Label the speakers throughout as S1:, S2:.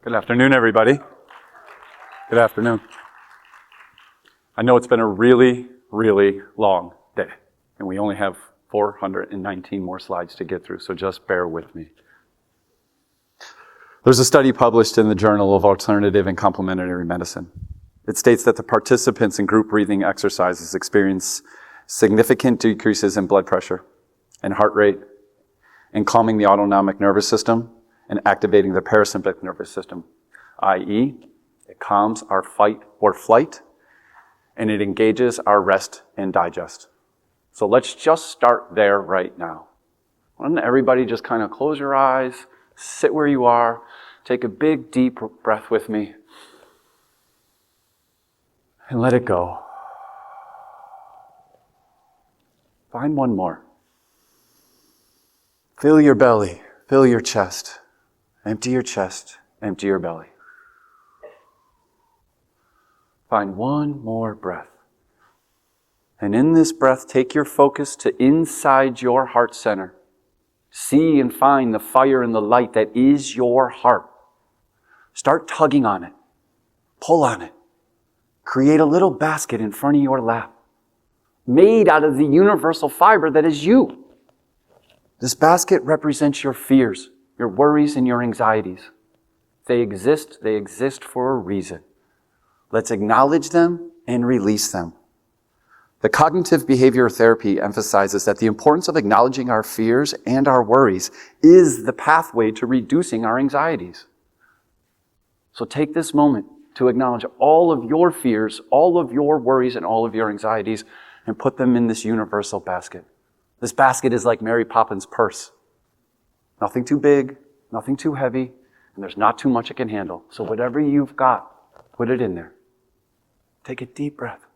S1: Good afternoon, everybody. Good afternoon. I know it's been a really, really long day, and we only have 419 more slides to get through, so just bear with me. There's a study published in the Journal of Alternative and Complementary Medicine. It states that the participants in group breathing exercises experience significant decreases in blood pressure and heart rate, and calming the autonomic nervous system and activating the parasympathetic nervous system, i.e., it calms our fight or flight, and it engages our rest and digest. So let's just start there right now. Why don't everybody just kind of close your eyes, sit where you are, take a big deep breath with me, and let it go. Find one more. Fill your belly, fill your chest. Empty your chest, empty your belly. Find one more breath. And in this breath, take your focus to inside your heart center. See and find the fire and the light that is your heart. Start tugging on it. Pull on it. Create a little basket in front of your lap, made out of the universal fiber that is you. This basket represents your fears, your worries, and your anxieties. They exist for a reason. Let's acknowledge them and release them. The cognitive behavioral therapy emphasizes that the importance of acknowledging our fears and our worries is the pathway to reducing our anxieties. So take this moment to acknowledge all of your fears, all of your worries, and all of your anxieties, and put them in this universal basket. This basket is like Mary Poppins' purse. Nothing too big, nothing too heavy, and there's not too much it can handle. So whatever you've got, put it in there. Take a deep breath.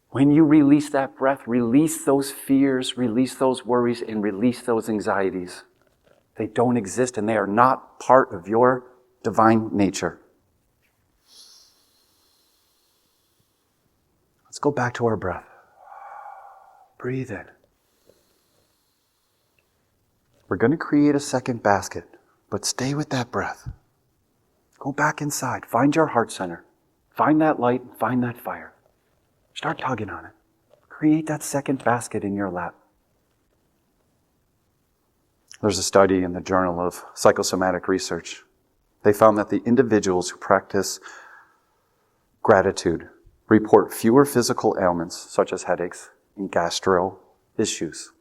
S1: When you release that breath, release those fears, release those worries, and release those anxieties. They don't exist, and they are not part of your divine nature. Let's go back to our breath. Breathe in. We're going to create a second basket, but stay with that breath. Go back inside. Find your heart center. Find that light. Find that fire. Start tugging on it. Create that second basket in your lap. There's a study in the Journal of Psychosomatic Research. They found that the individuals who practice gratitude report fewer physical ailments, such as headaches and gastro issues.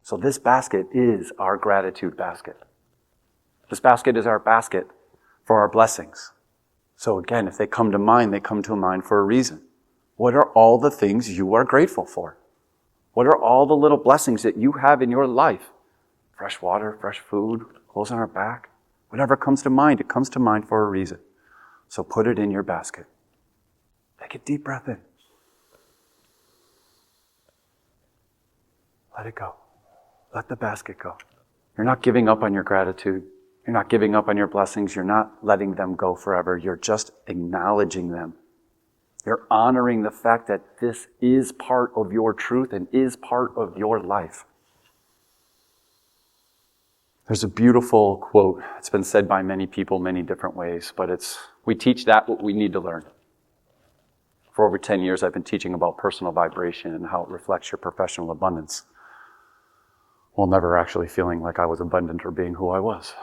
S1: So this basket is our gratitude basket. This basket is our basket for our blessings. So again, if they come to mind, they come to mind for a reason. What are all the things you are grateful for? What are all the little blessings that you have in your life? Fresh water, fresh food, clothes on our back. Whatever comes to mind, it comes to mind for a reason. So put it in your basket. Take a deep breath in. Let it go. Let the basket go. You're not giving up on your gratitude. You're not giving up on your blessings. You're not letting them go forever. You're just acknowledging them. You're honoring the fact that this is part of your truth and is part of your life. There's a beautiful quote. It's been said by many people many different ways, but we teach that what we need to learn. For over 10 years, I've been teaching about personal vibration and how it reflects your professional abundance, while never actually feeling like I was abundant or being who I was.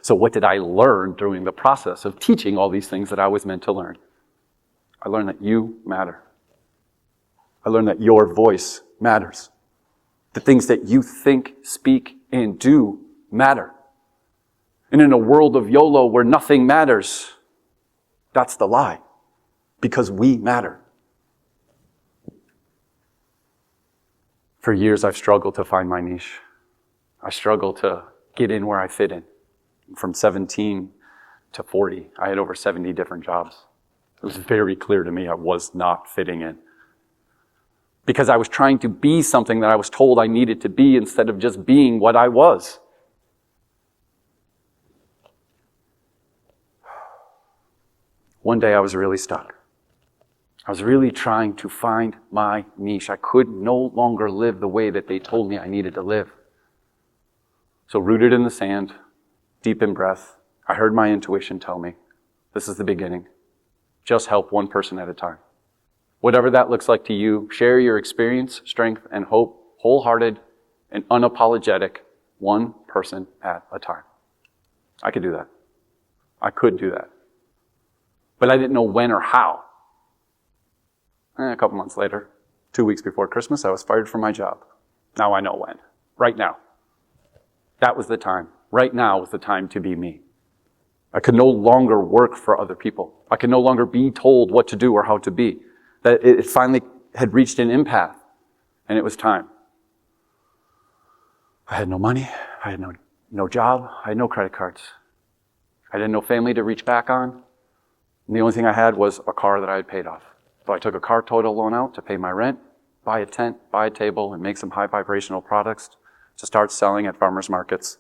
S1: So what did I learn during the process of teaching all these things that I was meant to learn? I learned that you matter. I learned that your voice matters. The things that you think, speak, and do matter. And in a world of YOLO where nothing matters, that's the lie. Because we matter. For years, I've struggled to find my niche. I struggled to get in where I fit in. From 17 to 40, I had over 70 different jobs. It was very clear to me I was not fitting in. Because I was trying to be something that I was told I needed to be instead of just being what I was. One day I was really stuck. I was really trying to find my niche. I could no longer live the way that they told me I needed to live. So rooted in the sand, deep in breath, I heard my intuition tell me, this is the beginning. Just help one person at a time. Whatever that looks like to you, share your experience, strength, and hope, wholehearted and unapologetic, one person at a time. I could do that. I could do that. But I didn't know when or how. A couple months later, 2 weeks before Christmas, I was fired from my job. Now I know when. Right now. That was the time. Right now was the time to be me. I could no longer work for other people. I could no longer be told what to do or how to be. That it finally had reached an impasse, and it was time. I had no money. I had no job. I had no credit cards. I had no family to reach back on. And the only thing I had was a car that I had paid off. So I took a car total loan out to pay my rent, buy a tent, buy a table, and make some high vibrational products to start selling at farmers markets.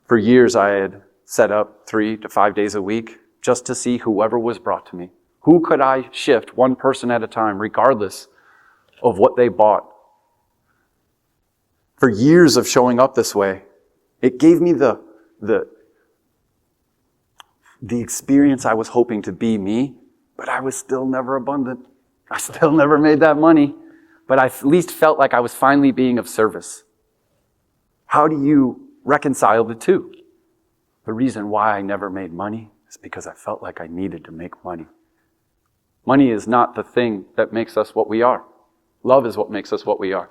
S1: For years, I had set up 3 to 5 days a week just to see whoever was brought to me. Who could I shift one person at a time, regardless of what they bought? For years of showing up this way, it gave me the experience I was hoping to be me, but I was still never abundant. I still never made that money, but I at least felt like I was finally being of service. How do you reconcile the two? The reason why I never made money is because I felt like I needed to make money. Money is not the thing that makes us what we are. Love is what makes us what we are.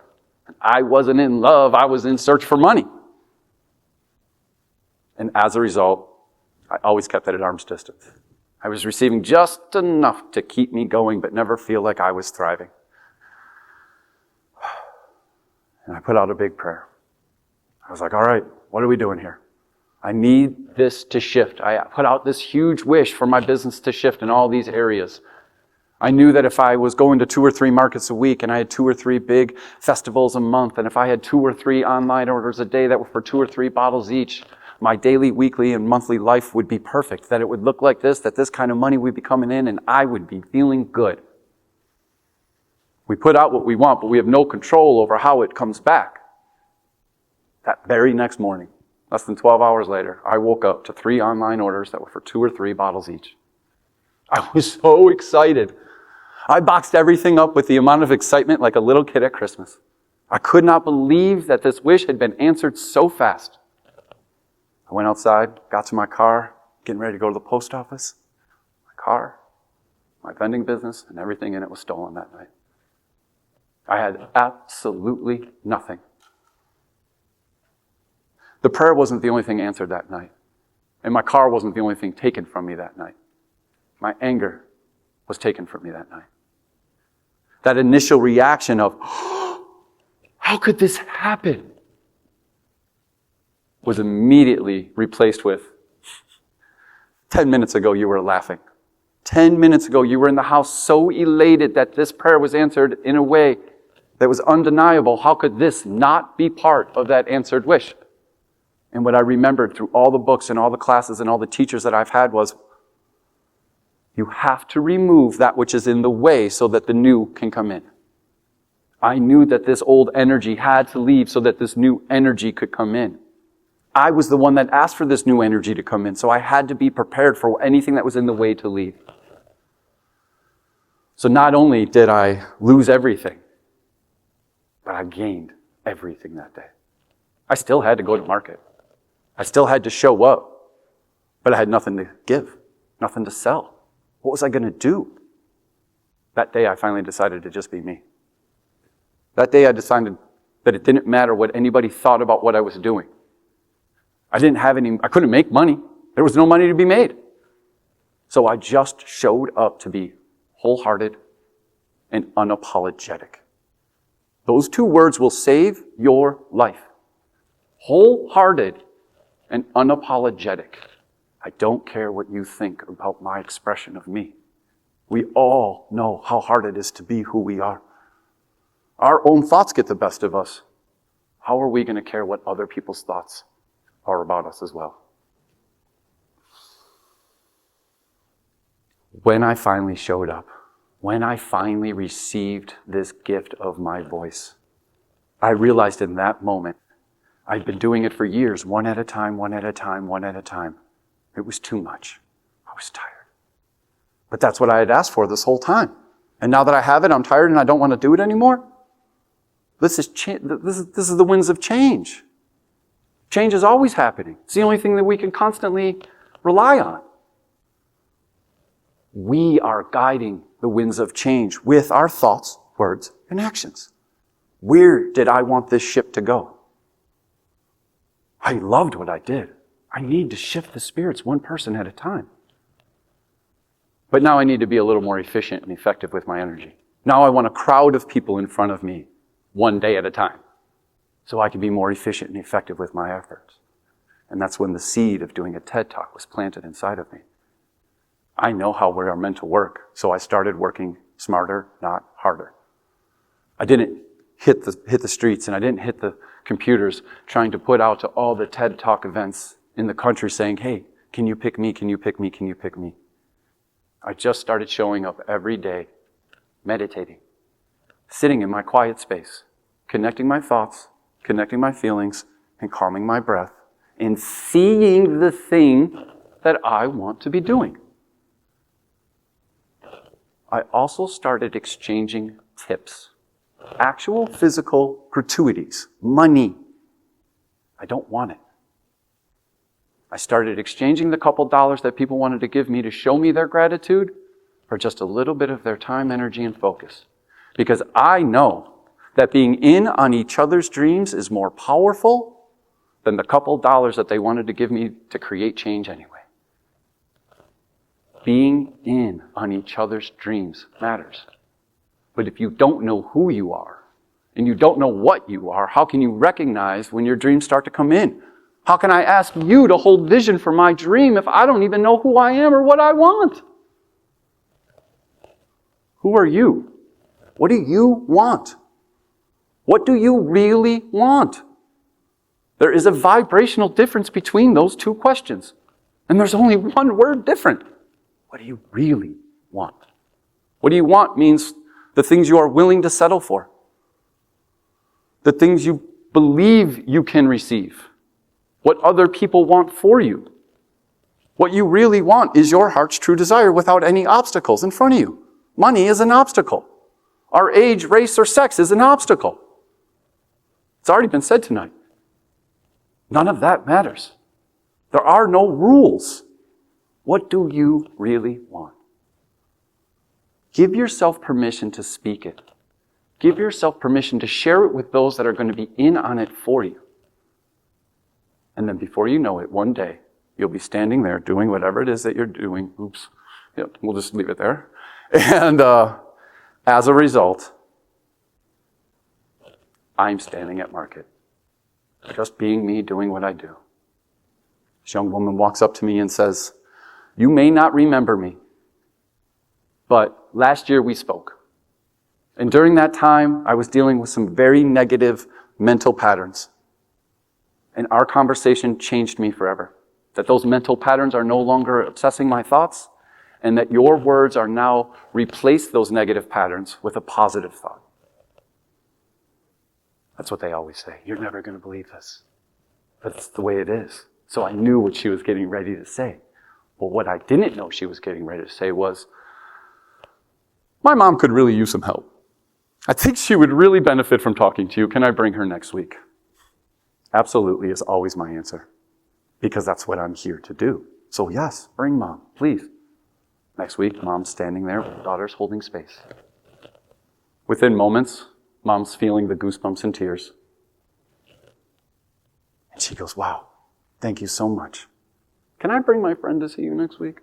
S1: I wasn't in love, I was in search for money. And as a result, I always kept it at arm's distance. I was receiving just enough to keep me going, but never feel like I was thriving. And I put out a big prayer. I was like, all right, what are we doing here? I need this to shift. I put out this huge wish for my business to shift in all these areas. I knew that if I was going to 2 or 3 markets a week and I had 2 or 3 big festivals a month, and if I had 2 or 3 online orders a day that were for 2 or 3 bottles each, my daily, weekly, and monthly life would be perfect. That it would look like this, that this kind of money would be coming in, and I would be feeling good. We put out what we want, but we have no control over how it comes back. That very next morning, less than 12 hours later, I woke up to 3 online orders that were for 2 or 3 bottles each. I was so excited. I boxed everything up with the amount of excitement like a little kid at Christmas. I could not believe that this wish had been answered so fast. I went outside, got to my car, getting ready to go to the post office. My car, my vending business, and everything in it was stolen that night. I had absolutely nothing. The prayer wasn't the only thing answered that night. And my car wasn't the only thing taken from me that night. My anger was taken from me that night. That initial reaction of, how could this happen? Was immediately replaced with, 10 minutes ago you were laughing. 10 minutes ago you were in the house so elated that this prayer was answered in a way that was undeniable. How could this not be part of that answered wish? And what I remembered through all the books and all the classes and all the teachers that I've had was, you have to remove that which is in the way so that the new can come in. I knew that this old energy had to leave so that this new energy could come in. I was the one that asked for this new energy to come in, so I had to be prepared for anything that was in the way to leave. So not only did I lose everything, but I gained everything that day. I still had to go to market. I still had to show up, but I had nothing to give, nothing to sell. What was I going to do? That day I finally decided to just be me. That day I decided that it didn't matter what anybody thought about what I was doing. I couldn't make money. There was no money to be made. So I just showed up to be wholehearted and unapologetic. Those 2 words will save your life. Wholehearted and unapologetic. I don't care what you think about my expression of me. We all know how hard it is to be who we are. Our own thoughts get the best of us. How are we going to care what other people's thoughts are about us as well? When I finally showed up, when I finally received this gift of my voice, I realized in that moment I'd been doing it for years, one at a time, one at a time, one at a time. It was too much. I was tired. But that's what I had asked for this whole time. And now that I have it, I'm tired and I don't want to do it anymore. This is the winds of change. Change is always happening. It's the only thing that we can constantly rely on. We are guiding the winds of change with our thoughts, words, and actions. Where did I want this ship to go? I loved what I did. I need to shift the spirits one person at a time. But now I need to be a little more efficient and effective with my energy. Now I want a crowd of people in front of me, one day at a time, so I can be more efficient and effective with my efforts. And that's when the seed of doing a TED Talk was planted inside of me. I know how we are meant to work, so I started working smarter, not harder. I didn't hit the streets and I didn't hit the computers trying to put out to all the TED Talk events in the country saying, hey, can you pick me, can you pick me, can you pick me? I just started showing up every day, meditating, sitting in my quiet space, connecting my thoughts, connecting my feelings, and calming my breath, and seeing the thing that I want to be doing. I also started exchanging tips, actual physical gratuities, money. I don't want it. I started exchanging the couple dollars that people wanted to give me to show me their gratitude for just a little bit of their time, energy, and focus. Because I know that being in on each other's dreams is more powerful than the couple dollars that they wanted to give me to create change anyway. Being in on each other's dreams matters. But if you don't know who you are, and you don't know what you are, how can you recognize when your dreams start to come in? How can I ask you to hold vision for my dream if I don't even know who I am or what I want? Who are you? What do you want? What do you really want? There is a vibrational difference between those two questions. And there's only one word different. What do you really want? What do you want means the things you are willing to settle for. The things you believe you can receive. What other people want for you. What you really want is your heart's true desire without any obstacles in front of you. Money is an obstacle. Our age, race, or sex is an obstacle. It's already been said tonight. None of that matters. There are no rules. What do you really want? Give yourself permission to speak it. Give yourself permission to share it with those that are going to be in on it for you. And then before you know it, one day, you'll be standing there doing whatever it is that you're doing. Oops. Yep, we'll just leave it there. And as a result, I'm standing at market. Just being me, doing what I do. This young woman walks up to me and says, you may not remember me, but last year we spoke. And during that time, I was dealing with some very negative mental patterns. And our conversation changed me forever. That those mental patterns are no longer obsessing my thoughts, and that your words are now replace those negative patterns with a positive thought. That's what they always say. You're never going to believe this. But it's the way it is. So I knew what she was getting ready to say. Well, what I didn't know she was getting ready to say was, my mom could really use some help. I think she would really benefit from talking to you. Can I bring her next week? Absolutely is always my answer. Because that's what I'm here to do. So yes, bring mom, please. Next week, mom's standing there with daughter's holding space. Within moments, mom's feeling the goosebumps and tears. And she goes, wow, thank you so much. Can I bring my friend to see you next week?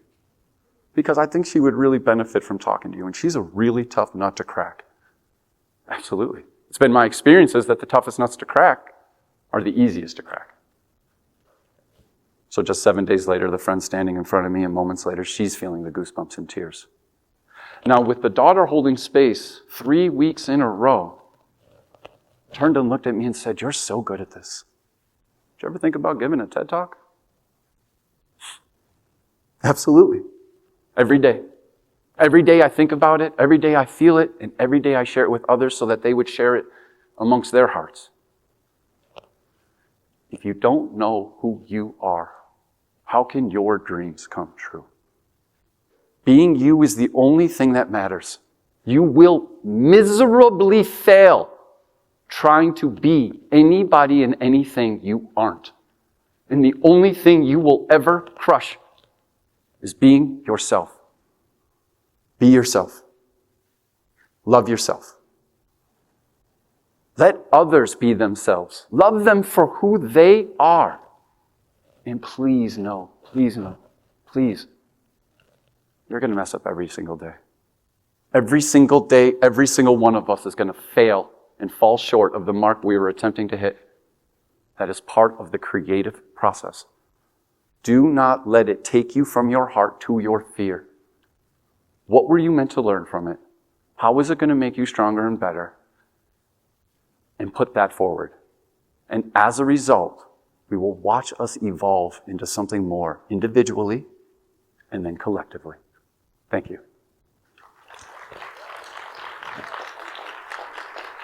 S1: Because I think she would really benefit from talking to you. And she's a really tough nut to crack. Absolutely. It's been my experiences that the toughest nuts to crack are the easiest to crack. So just 7 days later, the friend's standing in front of me, and moments later, she's feeling the goosebumps and tears. Now, with the daughter holding space 3 weeks in a row, turned and looked at me and said, you're so good at this. Did you ever think about giving a TED Talk? Absolutely. Every day. Every day I think about it, every day I feel it, and every day I share it with others so that they would share it amongst their hearts. If you don't know who you are, how can your dreams come true? Being you is the only thing that matters. You will miserably fail trying to be anybody and anything you aren't. And the only thing you will ever crush is being yourself. Be yourself. Love yourself. Let others be themselves. Love them for who they are. And please know, please, you're going to mess up every single day. Every single day, every single one of us is going to fail and fall short of the mark we were attempting to hit. That is part of the creative process. Do not let it take you from your heart to your fear. What were you meant to learn from it? How is it going to make you stronger and better? And put that forward. And as a result, we will watch us evolve into something more individually and then collectively. Thank you.